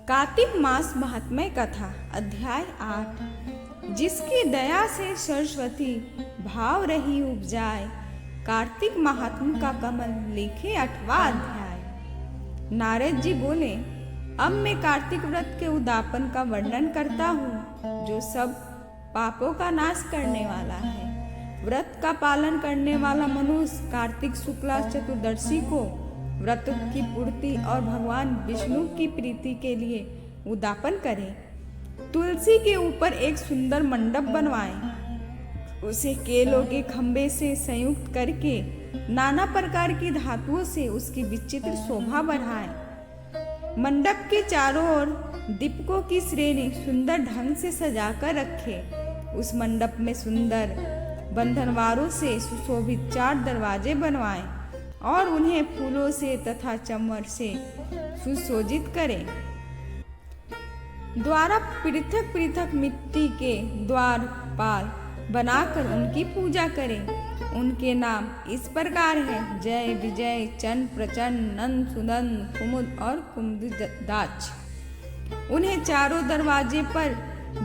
कार्तिक मास महात्म्य कथा अध्याय 8। जिसकी दया से सरस्वती भाव रही उपजाए, कार्तिक महात्म का कमल लिखे 8वां अध्याय। नारद जी बोले, अब मैं कार्तिक व्रत के उद्यापन का वर्णन करता हूँ, जो सब पापों का नाश करने वाला है। व्रत का पालन करने वाला मनुष्य कार्तिक शुक्ला चतुर्दशी को व्रत की पूर्ति और भगवान विष्णु की प्रीति के लिए उद्यापन करे। तुलसी के ऊपर एक सुंदर मंडप बनवाएं, उसे केलों के खंभे से संयुक्त करके नाना प्रकार की धातुओं से उसकी विचित्र शोभा बढ़ाएं। मंडप के चारों ओर दीपकों की श्रेणी सुंदर ढंग से सजाकर रखे। उस मंडप में सुंदर बंधनवारों से सुशोभित 4 दरवाजे बनवाएं और उन्हें फूलों से तथा चमर से सुशोभित करें। द्वारा पृथक पृथक मिट्टी के द्वारपाल बनाकर उनकी पूजा करें। उनके नाम इस प्रकार हैं: जय, विजय, चंड, प्रचंड, नंद, सुनंद, कुमुद और कुमुदाच। उन्हें चारों दरवाजे पर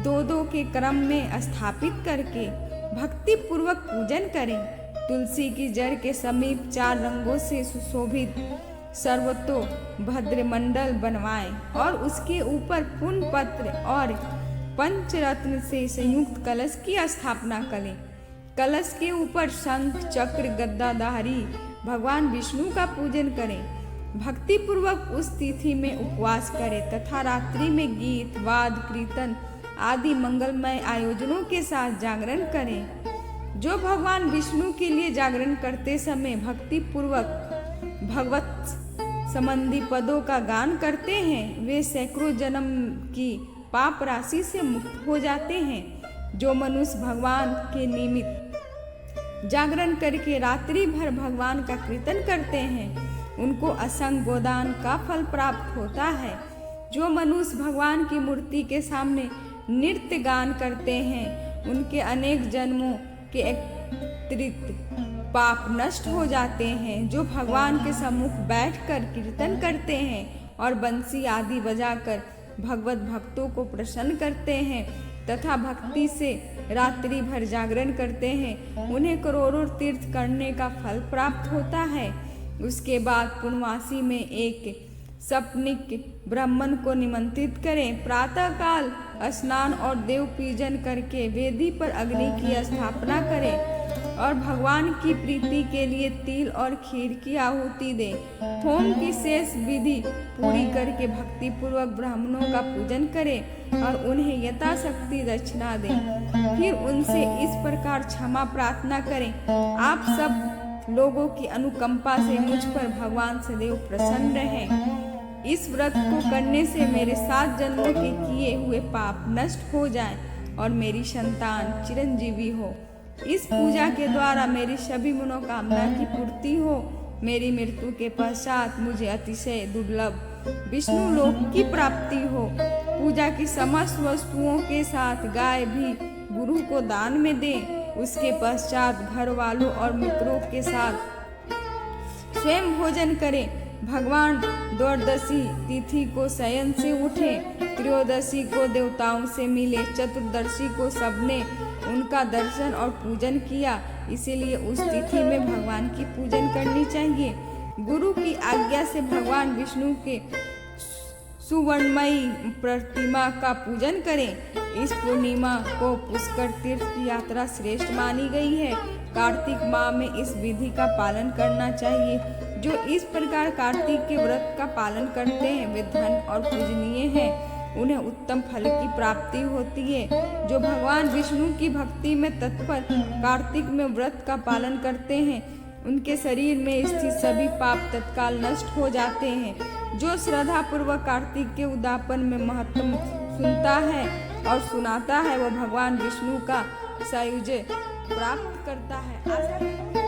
2-2 के क्रम में स्थापित करके भक्ति पूर्वक पूजन करें। तुलसी की जड़ के समीप 4 रंगों से सुशोभित सर्वतो भद्र मंडल बनवाएं और उसके ऊपर पुण्य पत्र और पंचरत्न से संयुक्त कलश की स्थापना करें। कलश के ऊपर शंख, चक्र, गदाधारी भगवान विष्णु का पूजन करें। भक्ति पूर्वक उस तिथि में उपवास करें तथा रात्रि में गीत, वाद, कीर्तन आदि मंगलमय आयोजनों के साथ जागरण करें। जो भगवान विष्णु के लिए जागरण करते समय भक्ति पूर्वक भगवत संबंधी पदों का गान करते हैं, वे सैकड़ों जन्म की पाप राशि से मुक्त हो जाते हैं। जो मनुष्य भगवान के निमित्त जागरण करके रात्रि भर भगवान का कीर्तन करते हैं, उनको असंग गोदान का फल प्राप्त होता है। जो मनुष्य भगवान की मूर्ति के सामने नृत्य गान करते हैं, उनके अनेक जन्मों के अतिरिक्त पाप नष्ट हो जाते हैं। जो भगवान के सम्मुख बैठकर कीर्तन करते हैं और बंसी आदि बजाकर भगवत भक्तों को प्रसन्न करते हैं तथा भक्ति से रात्रि भर जागरण करते हैं, उन्हें करोड़ों तीर्थ करने का फल प्राप्त होता है। उसके बाद पूर्णमासी में एक सपनिक ब्राह्मण को निमंत्रित करें। प्रातः काल स्नान और देव पूजन करके वेदी पर अग्नि की स्थापना करें और भगवान की प्रीति के लिए तिल और खीर की आहुति दें। होम की शेष विधि पूरी करके भक्ति पूर्वक ब्राह्मणों का पूजन करें और उन्हें यथाशक्ति दक्षिणा दें। फिर उनसे इस प्रकार क्षमा प्रार्थना करें, आप सब लोगों की अनुकंपा से मुझ पर भगवान सदैव प्रसन्न रहें। इस व्रत को करने से मेरे 7 जन्मों के किए हुए पाप नष्ट हो जाएं और मेरी संतान चिरंजीवी हो। इस पूजा के द्वारा मेरी सभी मनोकामना की पूर्ति हो। मेरी मृत्यु के पश्चात मुझे अतिशय दुर्लभ विष्णु लोक की प्राप्ति हो। पूजा की समस्त वस्तुओं के साथ गाय भी गुरु को दान में दें। उसके पश्चात घर वालों और मित्रों के साथ स्वयं भोजन करें। भगवान द्वादशी तिथि को शयन से उठे, त्रयोदशी को देवताओं से मिले, चतुर्दशी को सबने उनका दर्शन और पूजन किया। इसीलिए उस तिथि में भगवान की पूजन करनी चाहिए। गुरु की आज्ञा से भगवान विष्णु के सुवर्णमयी प्रतिमा का पूजन करें। इस पूर्णिमा को पुष्कर तीर्थ की यात्रा श्रेष्ठ मानी गई है। कार्तिक माह में इस विधि का पालन करना चाहिए। जो इस प्रकार कार्तिक के व्रत का पालन करते हैं, वे धन और पूजनीय हैं, उन्हें उत्तम फल की प्राप्ति होती है। जो भगवान विष्णु की भक्ति में तत्पर कार्तिक में व्रत का पालन करते हैं, उनके शरीर में स्थित सभी पाप तत्काल नष्ट हो जाते हैं। जो श्रद्धा पूर्वक कार्तिक के उद्यापन में महत्व सुनता है और सुनाता है, वह भगवान विष्णु का सायुज्य प्राप्त करता है।